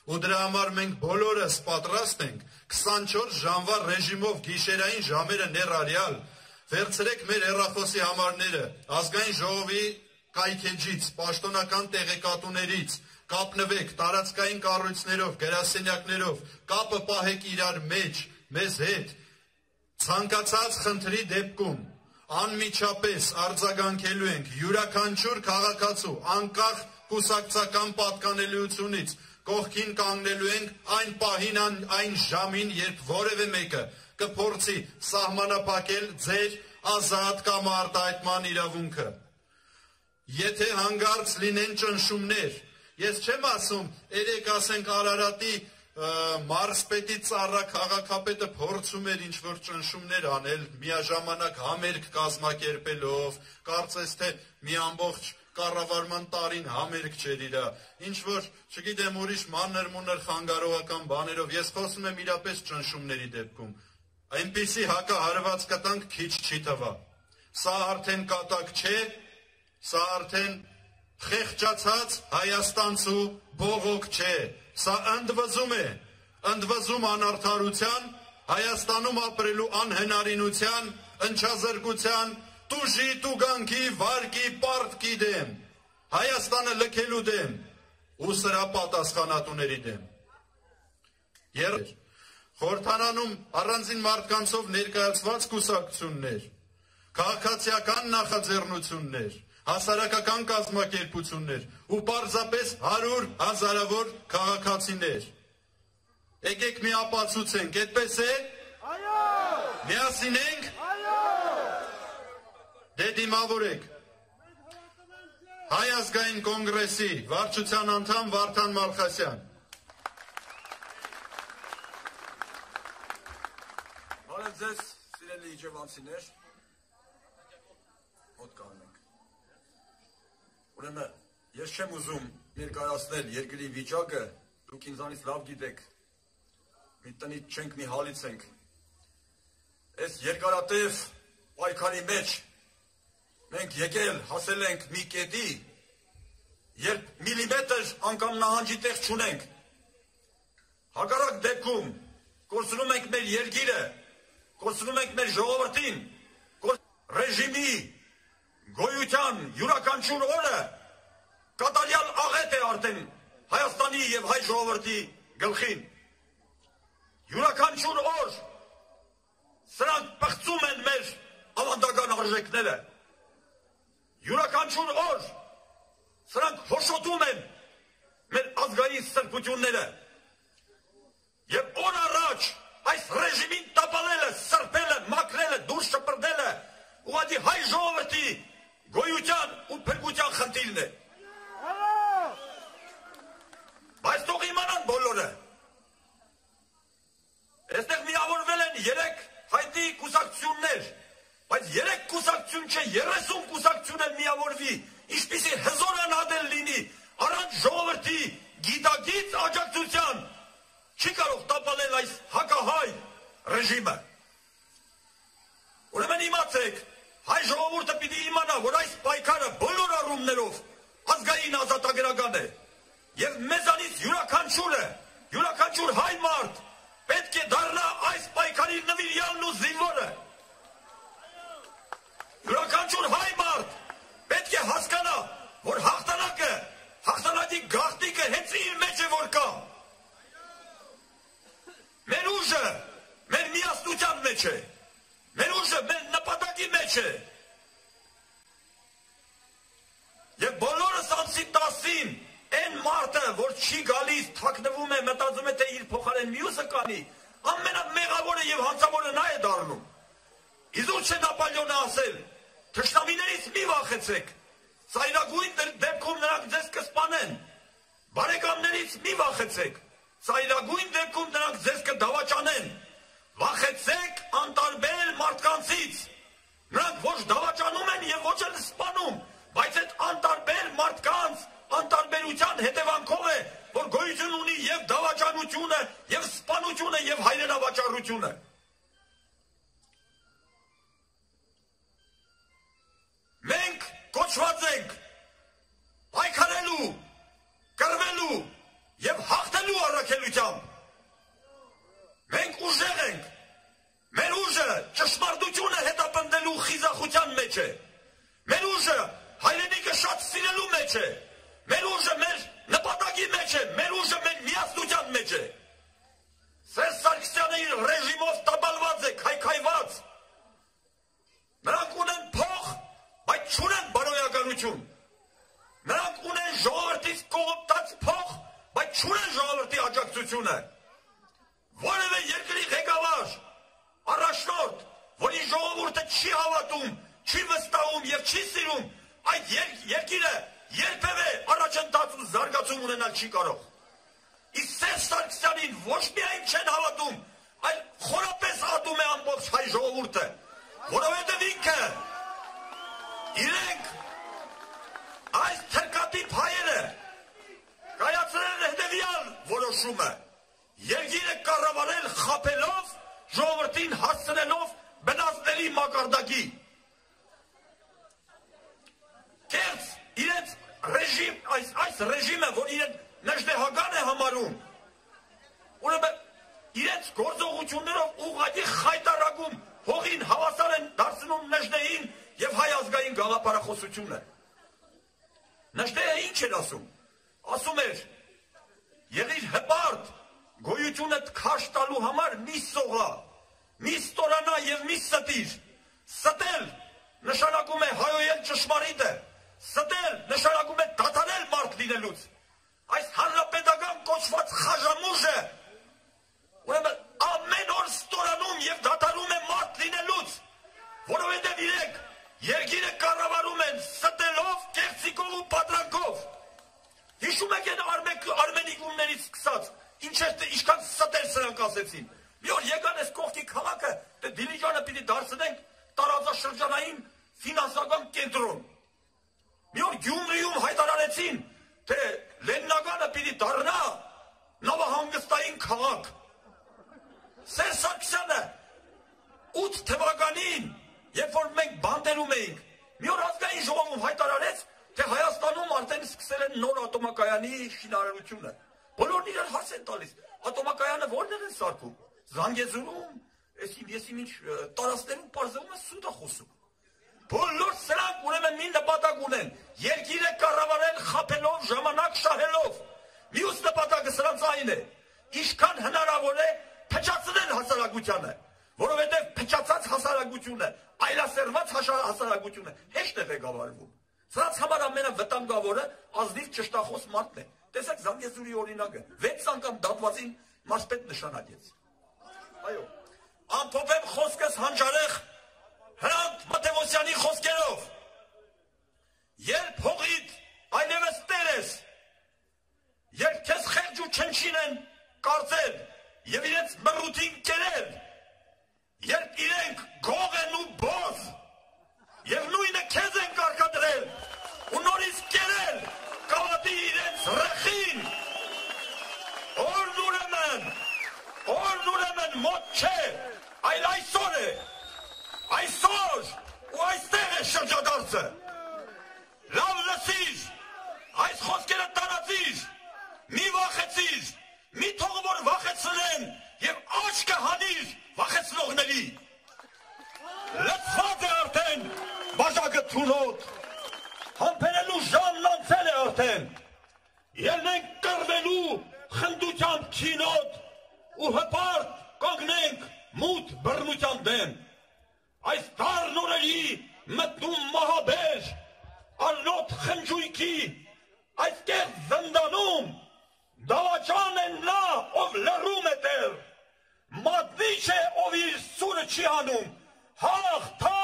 Ու դրա համար մենք բոլորս պատրաստ ենք 24 ժամվա ռեժիմով գիշերային ժամերը ներառյալ վերցրեք մեր հեռախոսի համարները ազգային ժողովի կայքեջից, պաշտոնական տեղեկատուներից, կապնվեք տարածքային կառույցներով, գրասենյակներով, կապը պահեք իրար մեջ, մեզ հետ, ցանկացած խնդրի դեպքում անմիջապես արձագանքելու ենք յուրաքանչյուր քաղաքացու անկախ կուսակցական պատկանելիությունից կողքին կանգնելու ենք այն պահին, այն ժամին, երբ որևէ մեկը կփորձի սահմանափակել ձեր ազատ կամ արտահայտման իրավունքը։ Եթե հանգարց լինեն ճնշումներ, ես չեմ ասում, երեք ասենք Արարատի մարզպետի ծառա քաղաքապետը փորձում էր ինչ-որ ճնշումներ անել, միաժամանակ համերգ կազմակերպելով, կարծես թե մի ամբողջ կառավարման տարին համերգ չէր իրա, ինչ-որ, չգիտեմ, ուրիշ մանր-մունր խանգարողական բաներով, ես խոսում եմ իրապես ճնշումների դեպքում, այնպիսի հակահարված կտանք քիչ չի թվա, սա արդեն կատակ չէ, սա արդեն խեղճացած հայաստանցու բողոք չէ, սա ընդվզում է, ընդվզում անարդարության, Հայաստանում ապրելու անհնարինության, ընչազրկության, տուժի, տուգանքի, վարկի, պարտքի դեմ, Հայաստանը լքելու դեմ ու սրա պատասխանատուների դեմ։ Խորհրդարանում առանձին մարդկանցով ներկայացված կուսակցություններ, քաղաքացիական նախաձեռնություններ, հասարակական կազմակերպություններ ու պարզապես 100 հազարավոր քաղաքացիներ։ Եկեք մի ապացուցենք, այդպես է։ Այո։ Միասին ենք։ Այո։ Դե դիմավորեք։ Հայ ազգային կոնգրեսի վարչության անդամ Վարդան Մալխասյան։ Բարև ձեզ, սիրելի իջևանցիներ։ Հոտ կանենք։ Ուրեմն, ես չեմ ուզում ներկայացնել երկրի վիճակը, դուք ինձանից լավ գիտեք, մի տնից չենք, մի հալից ենք։ Այս երկարատև պայքարի մեջ մենք եկել, հասել ենք մի կետի, երբ միլիմետր անգամ նահանջի տեղ չունենք։ Հակառակ դեպքում կորցնում ենք մեր երկիրը, կորցնում ենք մեր ժողովրդին, ռեժիմի գոյության յուրաքանչյուր օրը կատարյալ աղետ է արդեն Հայաստանի և հայ ժողովրդի գլխին։ Յուրաքանչյուր օր սրանք պղծում են մեր ավանդական արժեքները։ Յուրաքանչյուր օր սրանք հոշոտում են մեր ազգային սրբությունները։ Եվ օր առաջ այս ռեժիմին տապալելը, սրբելը, մաքրելը, դուրս շպրդելը ուղղակի հայ ժողովրդի գոյության ու փրկության խնդիրն է։ Բայց թող իմանան բոլորը։ Այստեղ միավորվել են 3 հայտնի կուսակցություններ, բայց 3 կուսակցություն չէ, 30 կուսակցություն էլ միավորվի, ինչպիսի հզոր անհատել լինի, առանց ժողովրդի գիտակից աջակցության չի կարող տապալել այս հակահայ ռեժիմը։ Ուրեմն իմացեք, հայ ժողովուրդը պիտի իմանա, որ այս պայքարը բոլոր առումներով ազգային ազատագրական է, և մեզանից յուրաքանչյուր հայ մարդ պետք է դառնա այս պայքարի նվիրյալն ու զինվորը։ Յուրաքանչյուր հայ մարդ պետք է հասկանա, որ հաղթանակի գաղտնիքը հենց իր մեջ է որ կա։ Մեր ուժը մեր միասնության մեջ է, մեր ուժը մեր նպատակի մեջ է։ Եվ բոլորս ամսի 10-ին այն մարդը, որ չի գալիս, թաքնվում է, մտածում է, թե իր փոխարեն մյուսը կանի, ամենամեղավորը և հանցավորը նա է դառնում։ Իզուր չէ Նապոլեոնը ասել, թշնամիներից մի վախեցեք, ծայրագույն դեպքում նրանք ձեզ կսպանեն, բարեկամներից մի վախեցեք, ծայրագույն դեպքում նրանք ձեզ կդավաճանեն, վախեցեք անտարբեր մարդկանցից, նրանք ոչ դավաճանում են և ոչ էլ սպանում, բայց այդ անտարբեր մարդկանց անտարբերության հետևանքով է, որ գոյություն ունի և դավաճանությունը, և սպանությունը, և հայրենավաճառությունը։ Մենք կոչված ենք պայքարելու, կռվելու և հաղթելու ուժեղությամբ։ Մենք ուժեղ ենք։ Մեր ուժը ճշմարտությունը հետապնդելու խիզախության մեջ է։ Մեր ուժը հայրենիքը շատ սիրելու մեջ է։ Մեր ուժը մեր նպատակի մեջ է։ Մեր ուժը մեր միասնության մեջ է։ Սերժ Սարգսյանը իր ռեժիմով տապալված է, քայքայված։ Նրանք ունեն փող, բայց չունեն բարոյականություն։ Նրանք ունեն ժողովրդից կողոպտած փող, բայց չունեն ժողովրդի աջակցությունը։ Որևէ երկրի ղեկավար, առաջնորդ, որի ժողովուրդը չի հավատում, չի վստահում եւ չի սիրում, այդ երկիրը երբևէ առաջընթաց ու զարգացում ունենալ չի կարող։ Իսկ Սերժ Սարգսյանին ոչ միայն չեն հավատում, այլ խորապես ատում է ամբողջ հայ ժողովուրդը, որովհետև ինքը իրենք այս թրկատիպ հայերը կայացրել են հետևյալ որոշումը. երկիրը կառավարել խաբելով, ժողովրդին հասցնելով բնազդելի մակարդակի։ Կերծ իրենց ռեժիմ, այս ռեժիմը, որ իրեն նժդեհական է համարում, ուրեմն իրենց գործողություններով ուղղակի խայտարակում, հողին հավասար են դարձնում նժդեհին եւ հայ ազգային գաղափարախոսությունը։ Նժդեհը ինչ էր ասում։ Ասում էր, եղիր հպարտ, գոյությունդ քաշ տալու համար մի սողա, մի ստորանա եւ մի ստիր։ Ստել նշանակում է հայոյել ճշմարիտը, ստել նշանակում է դադարել մարդ լինելուց։ Այս հանրապետական կոչված խաժամուժը ուրեմն ամեն օր ստորանում եւ դադարում է մարդ լինելուց, որովհետեւ իրենք երկիրը կառավարում են ստելով, կեղծիկով ու պատրանքով։ Հիշում եք այն արմենիկումներից սկսած, ինչքան ստեր սրանք ասեցին։ Մի օր եկան այս կողքի քաղաքը, Դիլիջանը պիտի դարձնենք տարածաշրջանային ֆինանսական կենտրոն։ Մի օր Գյումրիում հայտարարեցին, թե Լեննագանը պիտի դառնա նավահանգստային քաղաք։ Սերժ Սարգսյանը 8 թվականին, երբ որ մենք բանտերում էինք, մի օր ազգային ժողովում հայտարարեց, թե Հայաստանում արդեն սկսել են նոր ատոմակայանի շինարարությունը։ Բոլորն իրար հարց են տալիս, ատոմակայանը որտեղ են սարքում։ Զանգեզուրում, եսին ինչ տարածքներում պարզվում է սուտ է խոսում։ Բոլոր սրանք ուրեմն մի նպատակ ունեն, երկիրը կառավարել խաբելով, ժամանակ շահելով։ Մյուս նպատակը սրանց այն է, ինչքան հնարավոր է փչացնել հասարակությանը, որովհետև փչացած հասարակությունը, այլասերված հասարակությունը հեշտ է ղեկավարվում։ Սրանց համար ամենավտանգավորը ազնիվ ճշտախոս մարդն է։ Տեսեք Զանգեզուրի օրինակը, 6 անգամ դատվածին մարզպետ նշանակեց։ Այո, ամփոփեմ խոսքս հանճարեղ Հրանտ Մաթևոսյանի խոսքերով, երբ հողիդ այլևս տեր ես, երբ քեզ խեղճ ու չնչին են կարծել եւ իրենց մռութին կերել, երբ իրենք գող են ու բոզ եւ նույնը քեզ են կարկադրել ու նորից կերել կավատի իրենց ռխին, օրն ուրեմն մոտ չէ, այլ այսօր է, այսօր ու այստեղ է շրջադարձը։ Լավ լսիր, այս խոսքերը տարածիր, մի վախեցիր, մի թող որ վախեցնեն եւ աչքը հանիր վախեցնողների։ Լցված է արդեն բաժակը թունոտ, համբերելու ժամն անցել է արդեն, ելնենք կռվելու խնդությամբ քինոտ ու հպարտ կանգնենք մութ բռնության դեմ։ Այս դառն օրերի մտնում մահաբեր, անլոտ խնջույքի, այս կեղծ զնդանում, դավաճան է նա, ով լռում է տեր, մատնիչ է, ով իր սուրը չի հանում, հաղթա